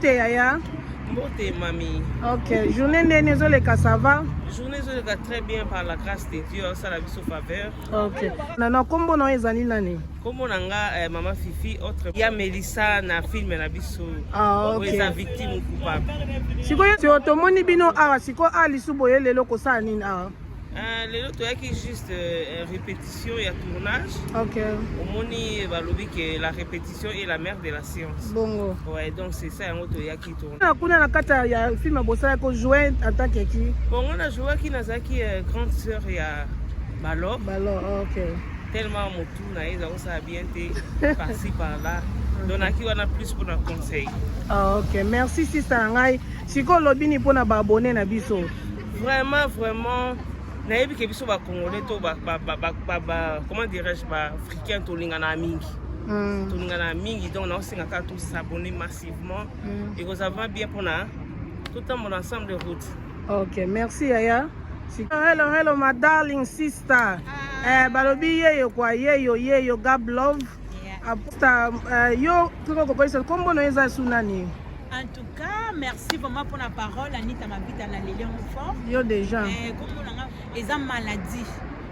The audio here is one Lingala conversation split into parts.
Mbote yaya. Mbote mami. Ok, journée ndene ezoleka ça va? Journée ezoleka très bien par la grâce de Dieu, ça la biso faveur. Ok. Na kombo na ezali nani? Kombo nanga Maman Fifi autre ya Melissa na film na biso. Ah ok. Oza victime coupable. Sikoyo ti otomoni bino awa siko alisu boye lelo kosala nini awa? Lelo toyaki juste répétition et tournage. Ok. Omoni balobi que la répétition est la mère de la science. Bongo. Ouais, donc c'est ça yango toyaki tourner. Kuna na kata ya film bosala ko jouer en tant que qui? Bon, on a joué qui nazaki grande sœur ya Balo. Balo, ok. Tellement mon tour na eza ça bien été par-ci par-là. Donc aki wana plus pour un conseil. Ah ok, merci sister ngai. Siko lobini pona ba abonné na biso. Vraiment nayebi ke biso ba congolais to comment dirais-je ba africain to lingana mingi. To lingana mingi donc on singa ka tous s'abonner massivement et que ça va bien pour na tout le monde ensemble de route. Ok, merci Yaya. Hello my darling sister. Balobi yeyo kwa yeyo God love. Aposta yo tuko kopesa kombo no eza sunani. En tout cas, merci vraiment pour la parole. Anita Mabita na Lélion fort. Yo déjà. Comme on a une maladie.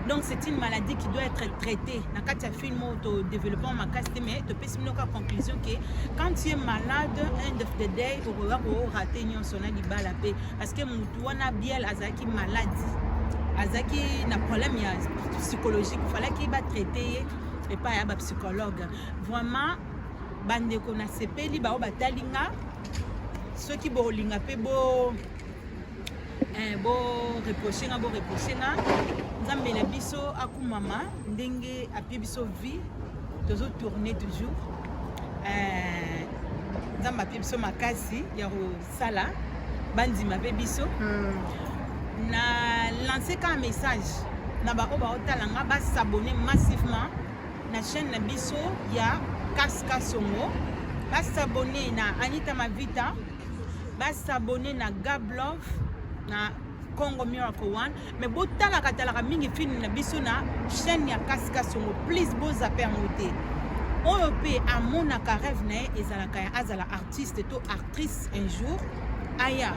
Donc c'est une maladie qui doit être traitée. Dans le cas de film au développement ma casse mais tu peux signer la conclusion que quand tu es malade end of the day tu vas rater une sonne di bala paix parce que mon wana biel azaki maladie. Azaki na problème psychologique, il fallait qu'il va traiter et pas un psychologue. Vraiment bande ko na sepeli ba batalinga ceux qui bolinga pe bo reprocher nga nzambe na biso akumama ndenge api biso vie tozo tourner toujours nzambe api biso makasi ya sala bandima pe biso na lancer un message na ba otalanga ba s'abonner massivement na chaîne na biso ya Kaska Songo, ba s'abonner na Anita Mavita, ba s'abonner na Gablov, na Congo Miracle One, mais botala katala mingi film na biso na chaîne ya Kaska Songo, please boza permuter. OEP a mon rêve na ezalaka ya azala artiste to actrice un jour, aya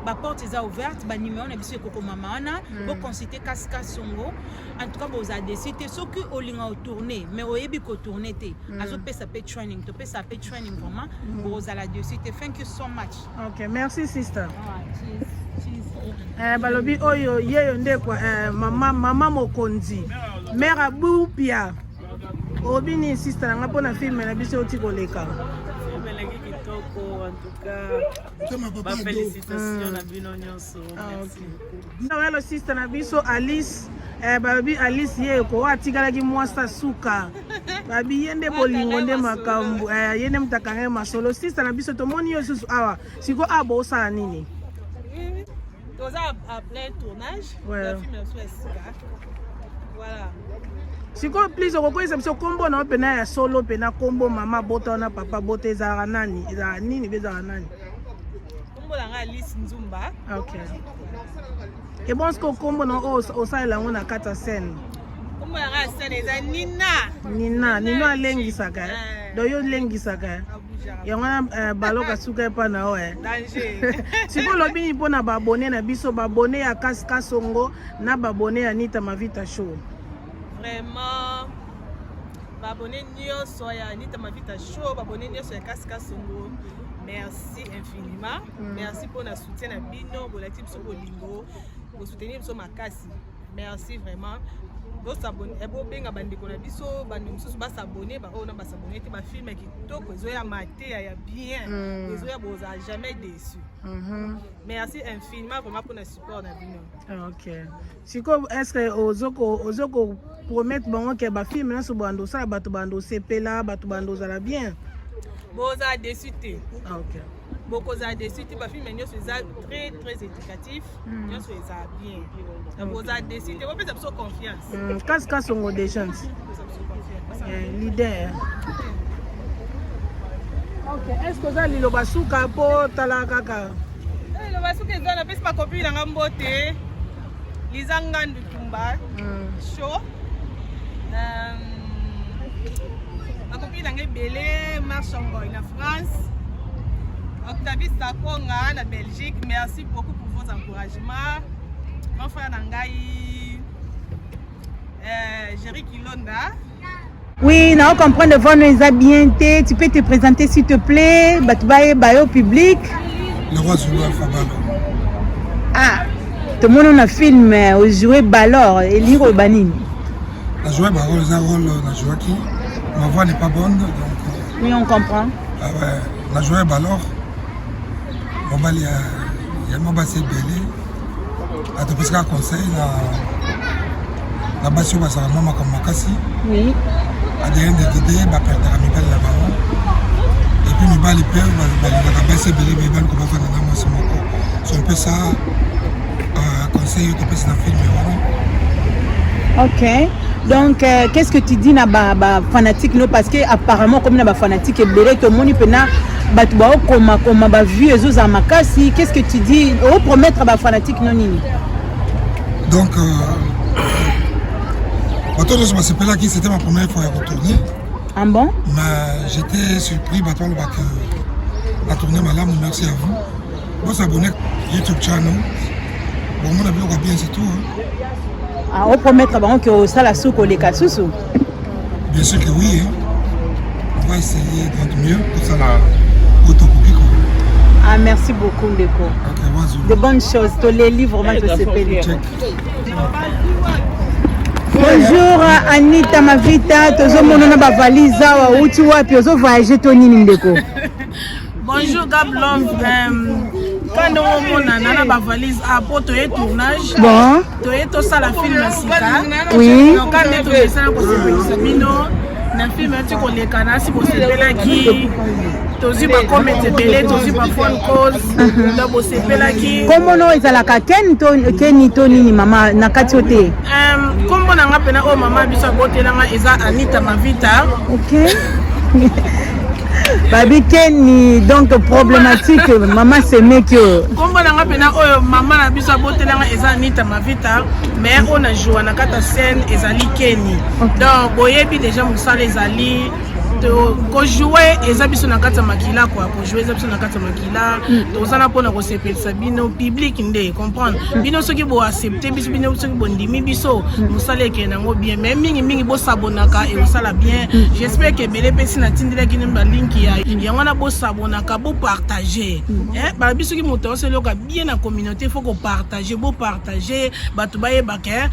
ba porte est ouverte, ba numéro na biso ekoko mama wana, bo consulter Kaska Songo. En tout cas vous avez décidé ce que olinga au tourner mais oyebi ko tourner te azo pesa pe training to pesa pe training vraiment vous allez dessus. Thank you so much. Ok, merci sister. Cheers. Balobi oyo yeyo nde kwa mama mokonzi mère Boupia obini sister nga pona film na biso oti koleka. En tout cas, félicitations à Bino Nyonso. Hello sister na biso Alice. Babi Alice ye ko atikala ki mwasta suka. Babi yende bolingo nde makambu. Yende mtakanga masolo sister na biso to moni yo susu awa. Siko abo osala nini? Toza à plein tournage. Le film sur Esika. Voilà. Siko please okokoyesa biso kombo na pena ya solo pena kombo mama bota na papa bota ezala nani? Ezala nini bezala nani? Kombo la Alice Nzumba. Okay. Et bon, ce qu'on combo au sein la on a 4 scènes. Kombo la scène eza Nina lengi saka. Do yo lengi saka. Ya wana baloka suka pa na oe. Danger. Siko lobini pona ba abonné na biso ba abonné ya Kaska Songo na ba abonné ya Anita Mavita show. Vraiment ba abonné nyonso ya Anita Mavita show, ba abonné nyonso ya Kaska Songo. Merci infiniment. Merci pour le soutien à Bino, pour la team Sobolingo, pour soutenir sur ma casse. Merci vraiment. Vous s'abonnez, et vous bien abandonner qu'on a dit ça, bandum sous bas s'abonner, bah on a bas s'abonner, tu vas filmer qui top, vous avez maté, il y a bien, vous avez vous a jamais déçu. Merci infiniment vraiment pour le support à Bino. Ok. Si comme est-ce que ozoko promettre bon que ba film là sur bando ça ba to bando CP là, ba to bando ça la bien. Boza déçu. Ok. Beaucoup de déçus, tu vas filmer, nous sommes très éducatifs, nous sommes bien. Boza déçu, tu vas faire ça confiance. Kaska Songo des chances. Leader. Ok. Est-ce que vous avez le basuka pour talakaka? Le basuka est dans la piste, ma copine dans Gambote, Lizangan du Tumba, show. Ma copine dans Belé, marche en France. Octavie Sakonga, la Belgique. Merci beaucoup pour vos encouragements. Mon frère Nangaï, Jerry Kilonda. Oui, on comprend de voir nos habiletés. Tu peux te présenter s'il te plaît. Tu au public. Le roi Zulu Alpha Balo. Ah, tout le monde a un film où jouer Balor et lire au Banine. La joué Balor, les rôle la joué qui. Ma voix n'est pas bonne. Donc, oui, on comprend. Ah ouais, la joué Balor. Mon bal, il y a mon bassé belé. À te presque un conseil, la basse sur ma maman comme Makassi. Oui. À des gens de Dédé, ma père de la Mibel la maman. Et puis, mes balles, les pères, la basse belé, mes balles, comment faire dans la masse. C'est un peu ça. Conseil, tu peux dans le film. Ok. Donc, qu'est-ce que tu dis na fanatique no parce que apparemment comme na fanatique et belé tout le monde peut na comme vu et aux amakasi. Qu'est-ce que tu dis au promettre ba fanatique non nini? Donc qui c'était ma première fois à retourner. Ah bon? Mais j'étais surpris que la tournée m'a là, merci à vous. Vous vous abonnez à YouTube channel. Bon, on a bien c'est tout. Ah, on promettre que ça la soupe les cas sous. Bien sûr que oui. Hein. On va essayer d'être mieux pour ça la autocopie. Ah, merci beaucoup, Ndeko. Okay, de bonnes choses. Tous les livres, vraiment, tout se Bonjour Anita Mavita, tozo monona ba valise wa uti wapi ozo voyager to nini Ndeko. Bonjour Gablon. Quand on a ba valise à poto et tournage. Bon. To eto sala film sika. Oui. Donc quand on est ça ko se bino na film tu ko le kana si ko se bela ki tozi ba comment belé tozi ba phone calls na bo se bela ki. Comment no ezala ka ken to nini mama na kati ote. Kombo na nga pena o mama biso botela nga eza Anita Mavita. OK. Babi Kenny donc problématique maman c'est mec kombo na nga pena oyo mama na biso botela nga eza Anita Mavita mais on a joué na kata scène ezali Kenny. Donc boyebi déjà musala ezali ko jouer eza biso na kata makila quoi ko jouer eza biso na kata makila tozana pona ko sepelisa bino public nde comprendre bino soki bo accepter biso bino soki bo ndimi biso musala ke nango bien mais mingi bo sabonaka et osala bien. J'espère que belé pesi na tindela ki nemba link ya yango na bo sabonaka bo partager ba biso ki moto oseloka bien na communauté faut ko partager bo partager batu baye baka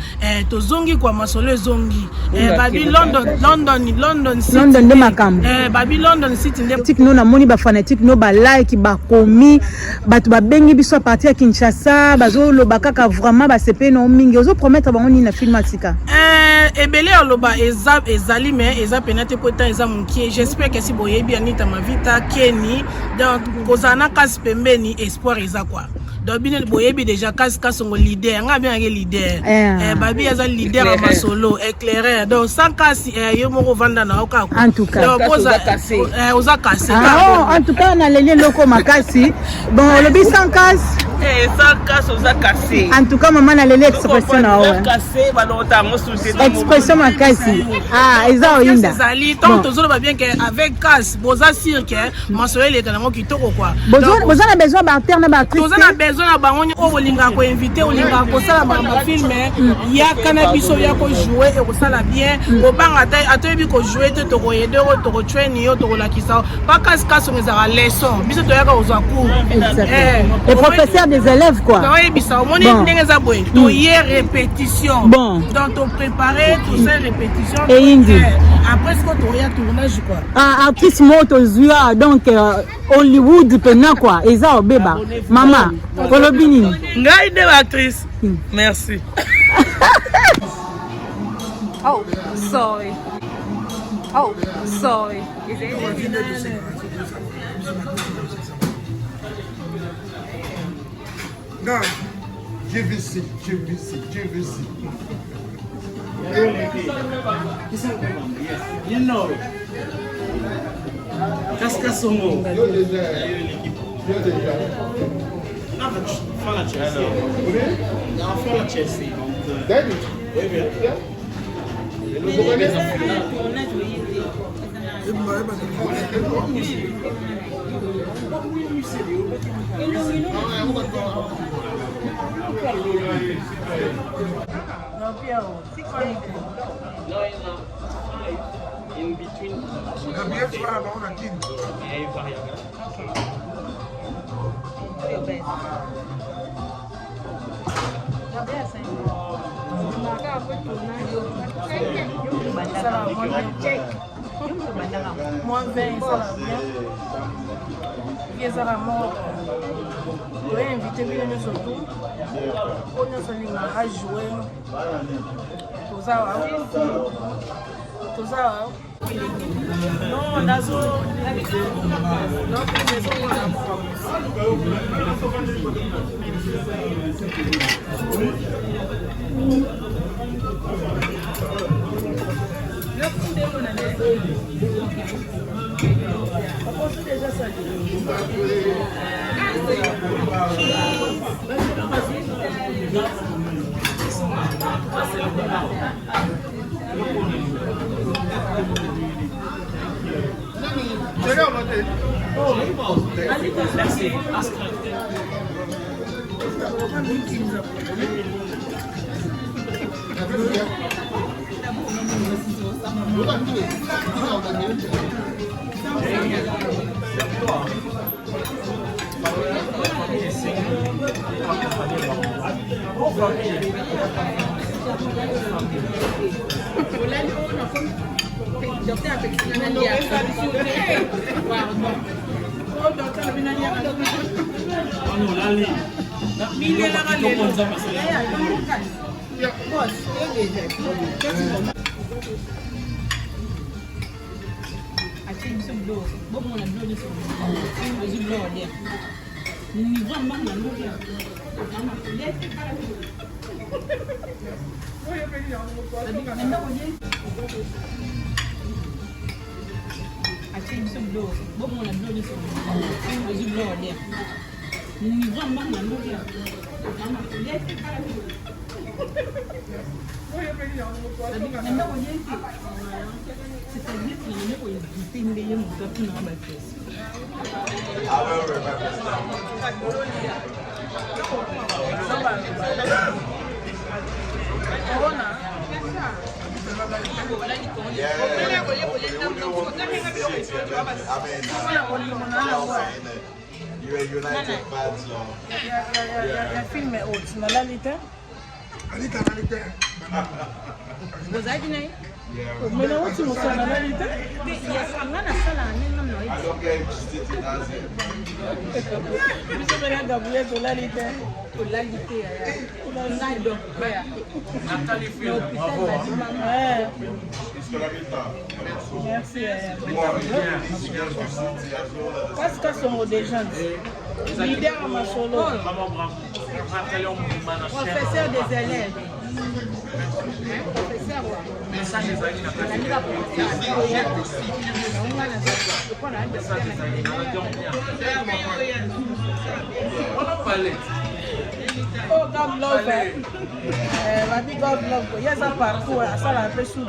tozongi kwa masolo zongi babi London City Babylon dans le site nous na moni ba fanatique no ba like ba komi batu ba bengi biso à partir à Kinshasa bazo loba kaka vraiment ba sepe no mingi ozo promettre ba oni na film atika ebele loba ezali mais eza penate pota eza munkie. J'espère que si boyebi Anita Mavita Kenny donc kozana kasi pembeni espoir eza quoi. Donc bien boyebi déjà kasi songo leader nga bien ke leader babi eza leader à masolo éclaireur donc sans kasi yo moko vanda na oka en tout cas donc oza cassé en tout cas on a lélé loko makasi bon le bi sans casse sans casse oza cassé en tout cas maman na lélé expression na ouais cassé balota mo souci expression makasi eza oyinda ezali tant tozolo ba bien que avec casse boza sûr que masolo ele kana ngo kitoko quoi boza na besoin ba acteur na ba actrice toza na besoin na bango o bolinga ko inviter olinga ko sala ba film ya kana biso ya ko jouer et ko sala bien ko banga tay atoyebi ko jouer te to ko yede to ko train yo to ko lakisa pas casse on ezara leçon biso to ya ko zo cours les professeurs des élèves quoi oui bisa omoni ndenge za boy to y répétition bon donc to préparer tout ça répétition et indi après ce que to ya tournage quoi artiste moto zua donc Hollywood pena quoi eza obeba mama kolobini ngai de actrice merci. Oh sorry is it non JVC you know Cascasongo fala Chelsea. David. In between. Moins 20, ça va bien. Ils ont vraiment invité bien surtout. On a sonné à jouer. Tout ça, tout ça. Non, Nazo. Le film est haute, mais là, il merci. Parce que sont des jeunes. Leader à ma solo. Professeur des élèves. Professeur, oh, God love ma vie God love. Il y a ça partout, ça l'a fait sous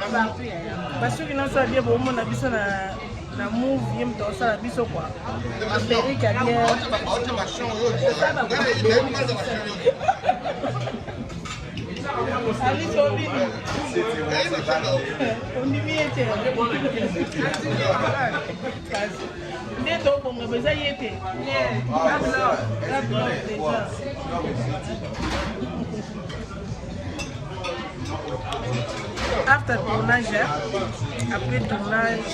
parce que nous sommes bien pour mon avis na move yem to ça biso quoi. Amérique a bien. Ali sobi. On dit bien était. Né to pour me besoin y était. After tournage, après tournage,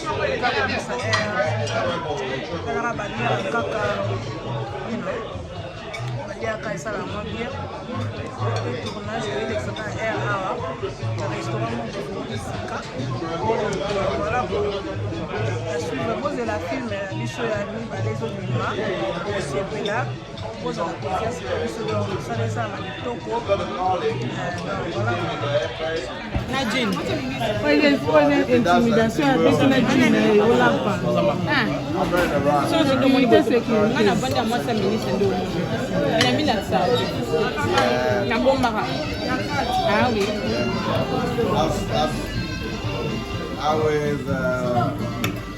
de la film, les choses à nous, les autres c'est là, pose la confiance, ça les a Nadine. Intimidation avec Nadine et Olapa. Sans sécurité, c'est que on a vendu à moi 5 ministres de l'eau. On a mis la salle. Ah oui. How is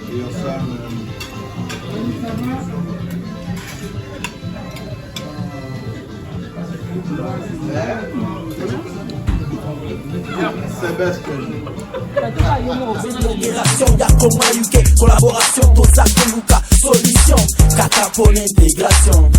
your son? Sébastien. Opération Yakoma UK, collaboration Tosa Kemuka, solution, Kaka pour l'intégration.